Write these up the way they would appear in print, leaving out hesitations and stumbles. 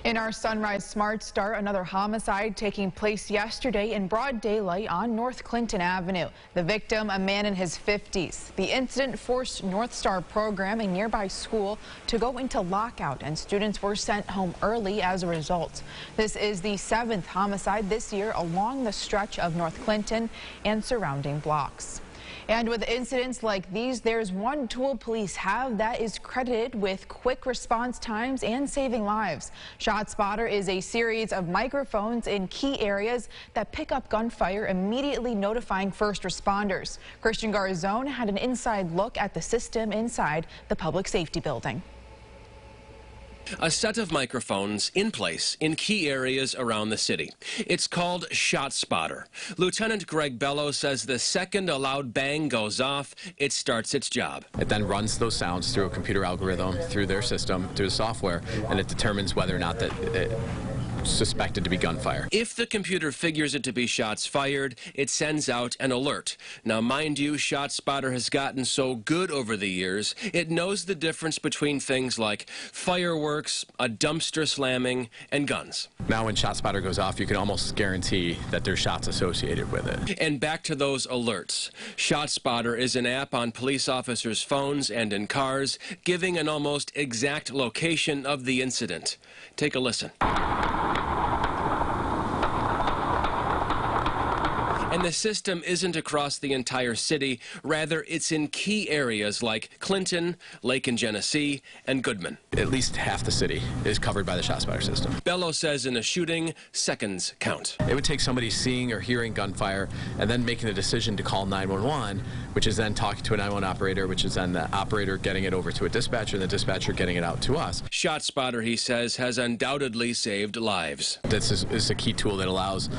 In our Sunrise Smart Start, another homicide taking place yesterday in broad daylight on North Clinton Avenue. The victim, a man in his 50s. The incident forced North Star program, a nearby school, to go into lockout, and students were sent home early as a result. This is the 7th homicide this year along the stretch of North Clinton and surrounding blocks. And with incidents like these, there's one tool police have that is credited with quick response times and saving lives. ShotSpotter is a series of microphones in key areas that pick up gunfire, immediately notifying first responders. Christian Garzone had an inside look at the system inside the public safety building. A set of microphones in place in key areas around the city. It's called ShotSpotter. Lieutenant Greg Bello says the second a loud bang goes off, it starts its job. It then runs those sounds through a computer algorithm, through their system, through the software, and it determines whether or not that it's suspected to be gunfire. If the computer figures it to be shots fired, it sends out an alert. Now, mind you, ShotSpotter has gotten so good over the years, it knows the difference between things like fireworks, a dumpster slamming, and guns. Now, when ShotSpotter goes off, you can almost guarantee that there's shots associated with it. And back to those alerts. ShotSpotter is an app on police officers' phones and in cars, giving an almost exact location of the incident. Take a listen. And the system isn't across the entire city. Rather, it's in key areas like Clinton, Lake and Genesee, and Goodman. At least half the city is covered by the ShotSpotter system. Bello says in a shooting, seconds count. It would take somebody seeing or hearing gunfire and then making the decision to call 911, which is then talking to a 911 operator, which is then the operator getting it over to a dispatcher, and the dispatcher getting it out to us. ShotSpotter, he says, has undoubtedly saved lives. This is a key tool that allows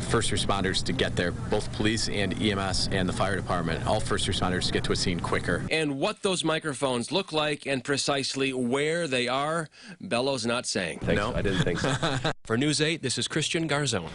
first responders to get there, both police and EMS and the fire department, all first responders to get to a scene quicker. And what those microphones look like and precisely where they are, Bello's not saying. No, I didn't think so. For News 8, this is Christian Garzone.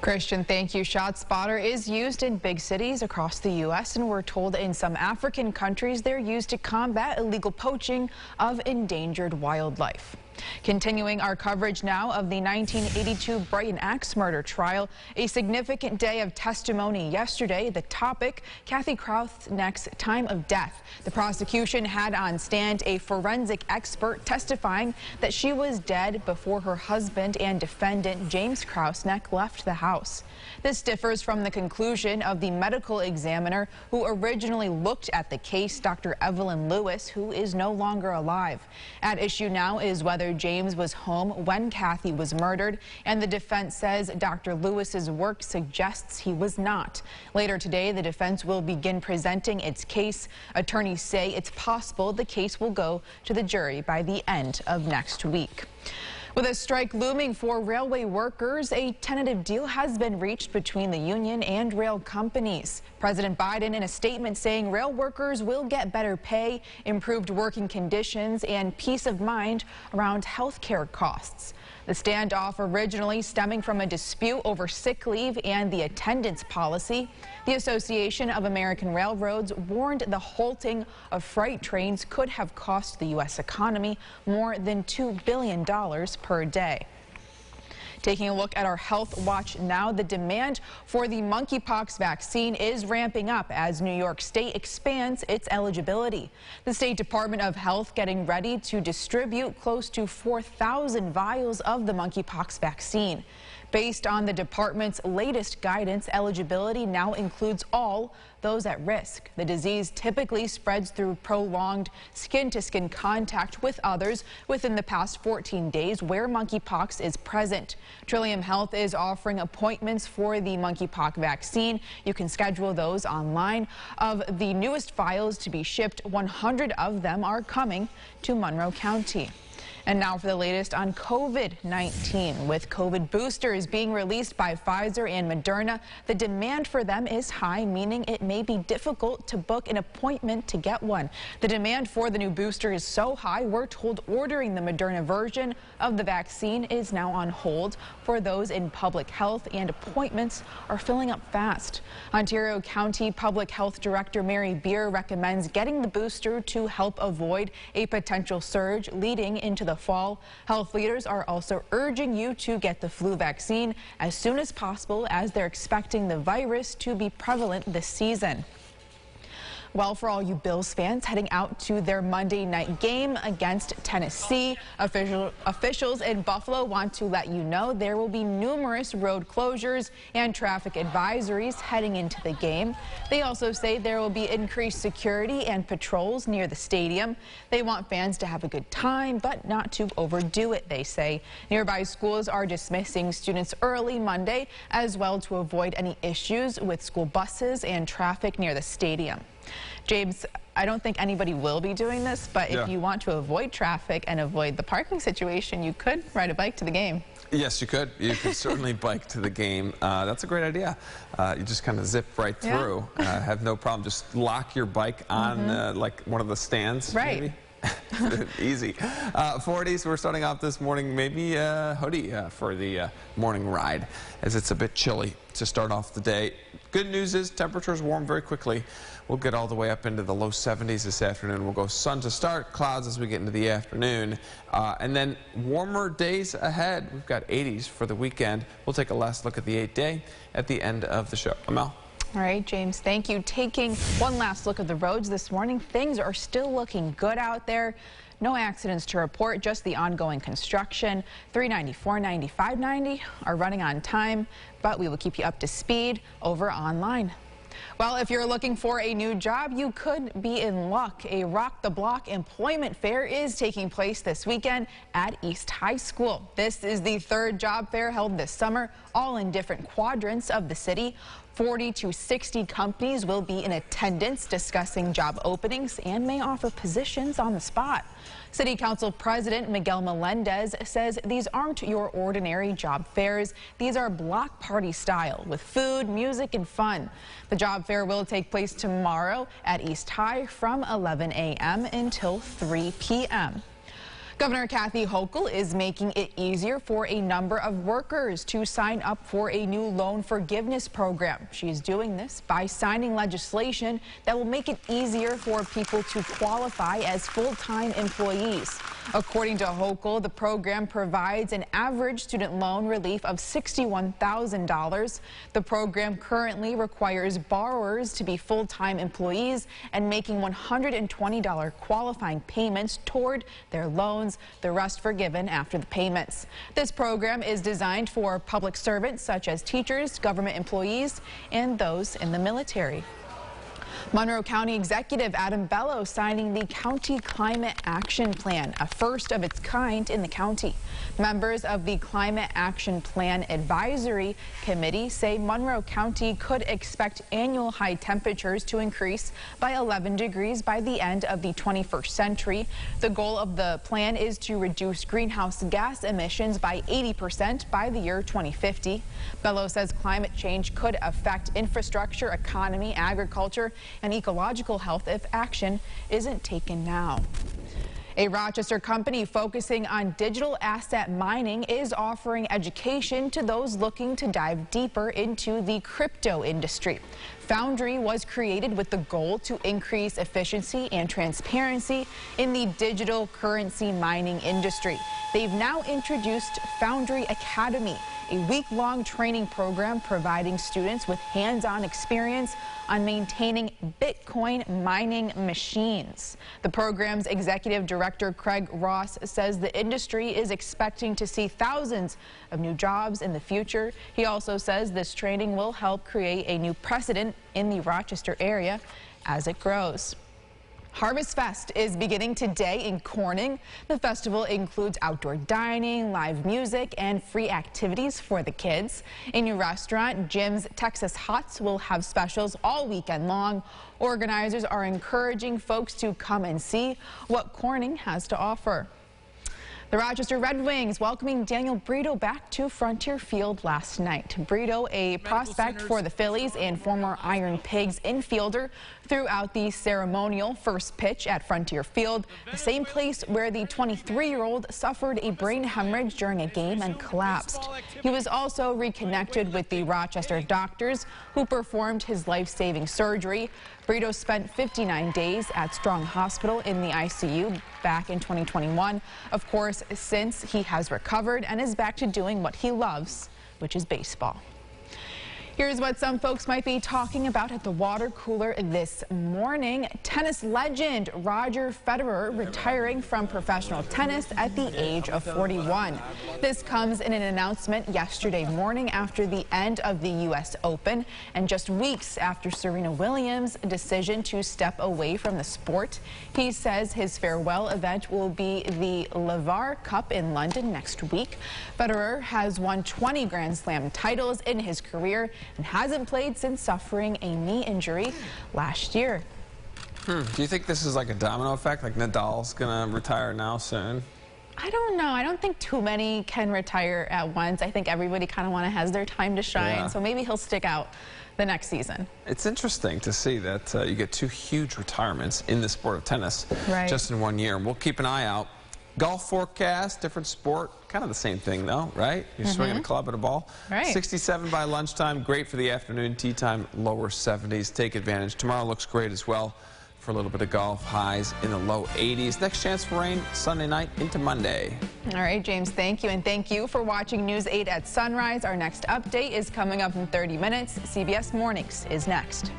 Christian, thank you. ShotSpotter is used in big cities across the U.S., and we're told in some African countries they're used to combat illegal poaching of endangered wildlife. Continuing our coverage now of the 1982 Brighton axe murder trial, a significant day of testimony yesterday. The topic, Kathy Krausneck's time of death. The prosecution had on stand a forensic expert testifying that she was dead before her husband and defendant James Krausneck left the house. This differs from the conclusion of the medical examiner who originally looked at the case, Dr. Evelyn Lewis, who is no longer alive. At issue now is whether James was home when Kathy was murdered, and the defense says Dr. Lewis's work suggests he was not. Later today, the defense will begin presenting its case. Attorneys say it's possible the case will go to the jury by the end of next week. With a strike looming for railway workers, a tentative deal has been reached between the union and rail companies. President Biden in a statement saying rail workers will get better pay, improved working conditions, and peace of mind around health care costs. The standoff originally stemming from a dispute over sick leave and the attendance policy. The Association of American Railroads warned the halting of freight trains could have cost the U.S. economy more than $2 billion per day. Taking a look at our health watch now, the demand for the monkeypox vaccine is ramping up as New York State expands its eligibility. The State Department of Health getting ready to distribute close to 4,000 vials of the monkeypox vaccine. Based on the department's latest guidance, eligibility now includes all those at risk. The disease typically spreads through prolonged skin-to-skin contact with others within the past 14 days where monkeypox is present. Trillium Health is offering appointments for the monkeypox vaccine. You can schedule those online. Of the newest vials to be shipped, 100 of them are coming to Monroe County. And now for the latest on COVID-19. With COVID boosters being released by Pfizer and Moderna, the demand for them is high, meaning it may be difficult to book an appointment to get one. The demand for the new booster is so high, we're told ordering the Moderna version of the vaccine is now on hold for those in public health, and appointments are filling up fast. Ontario County Public Health Director Mary Beer recommends getting the booster to help avoid a potential surge leading into the fall. Health leaders are also urging you to get the flu vaccine as soon as possible, as they're expecting the virus to be prevalent this season. Well, for all you Bills fans heading out to their Monday night game against Tennessee, officials in Buffalo want to let you know there will be numerous road closures and traffic advisories heading into the game. They also say there will be increased security and patrols near the stadium. They want fans to have a good time, but not to overdo it, they say. Nearby schools are dismissing students early Monday as well to avoid any issues with school buses and traffic near the stadium. James, I don't think anybody will be doing this, but if you want to avoid traffic and avoid the parking situation, you could ride a bike to the game. Yes, you could. You could certainly bike to the game. That's a great idea. You just kind of zip right through. Have no problem. Just lock your bike on like one of the stands. Right. Maybe. Easy. 40s, we're starting off this morning, maybe a hoodie for the morning ride, as it's a bit chilly to start off the day. Good news is temperatures warm very quickly. We'll get all the way up into the low 70s this afternoon. We'll go sun to start, clouds as we get into the afternoon, and then warmer days ahead. We've got 80s for the weekend. We'll take a last look at the 8-day at the end of the show. Amel? All right, James, thank you. Taking one last look at the roads this morning, things are still looking good out there. No accidents to report, just the ongoing construction. 390, 490, 590 are running on time, but we will keep you up to speed over online. Well, if you're looking for a new job, you could be in luck. A Rock the Block employment fair is taking place this weekend at East High School. This is the third job fair held this summer, all in different quadrants of the city. 40 to 60 companies will be in attendance discussing job openings and may offer positions on the spot. City Council President Miguel Melendez says these aren't your ordinary job fairs. These are block party style with food, music, and fun. The job fair will take place tomorrow at East High from 11 a.m. until 3 p.m. Governor Kathy Hochul is making it easier for a number of workers to sign up for a new loan forgiveness program. She's doing this by signing legislation that will make it easier for people to qualify as full-time employees. According to Hochul, the program provides an average student loan relief of $61,000. The program currently requires borrowers to be full-time employees and making $120 qualifying payments toward their loans, the rest forgiven after the payments. This program is designed for public servants such as teachers, government employees, and those in the military. Monroe County Executive Adam Bello signing the County Climate Action Plan, a first of its kind in the county. Members of the Climate Action Plan Advisory Committee say Monroe County could expect annual high temperatures to increase by 11 degrees by the end of the 21st century. The goal of the plan is to reduce greenhouse gas emissions by 80% by the year 2050. Bello says climate change could affect infrastructure, economy, agriculture, and ecological health if action isn't taken now. A Rochester company focusing on digital asset mining is offering education to those looking to dive deeper into the crypto industry. Foundry was created with the goal to increase efficiency and transparency in the digital currency mining industry. They've now introduced Foundry Academy, a week-long training program providing students with hands-on experience on maintaining Bitcoin mining machines. The program's executive director, Craig Ross, says the industry is expecting to see thousands of new jobs in the future. He also says this training will help create a new precedent in the Rochester area as it grows. Harvest Fest is beginning today in Corning. The festival includes outdoor dining, live music, and free activities for the kids. A new restaurant, Jim's Texas Hots, will have specials all weekend long. Organizers are encouraging folks to come and see what Corning has to offer. The Rochester Red Wings welcoming Daniel Brito back to Frontier Field last night. Brito, a prospect for the Phillies and former Iron Pigs infielder, threw out the ceremonial first pitch at Frontier Field, the same place where the 23-year-old suffered a brain hemorrhage during a game and collapsed. He was also reconnected with the Rochester doctors who performed his life-saving surgery. Brito spent 59 days at Strong Hospital in the ICU back in 2021. Of course, since he has recovered and is back to doing what he loves, which is baseball. Here's what some folks might be talking about at the water cooler this morning. Tennis legend Roger Federer retiring from professional tennis at the age of 41. This comes in an announcement yesterday morning after the end of the U.S. Open and just weeks after Serena Williams' decision to step away from the sport. He says his farewell event will be the Laver Cup in London next week. Federer has won 20 Grand Slam titles in his career and hasn't played since suffering a knee injury last year. Do you think this is like a domino effect, like Nadal's gonna retire now soon? I don't know. I don't think too many can retire at once. I think everybody kind of has their time to shine, Yeah. so maybe he'll stick out the next season. It's interesting to see that you get two huge retirements in the sport of tennis just in 1 year. And we'll keep an eye out. Golf forecast, different sport, kind of the same thing though, right? You're swinging a club at a ball. Right. 67 by lunchtime, great for the afternoon tea time, lower 70s. Take advantage. Tomorrow looks great as well for a little bit of golf, highs in the low 80s. Next chance for rain Sunday night into Monday. All right, James, thank you. And thank you for watching News 8 at Sunrise. Our next update is coming up in 30 minutes. CBS Mornings is next.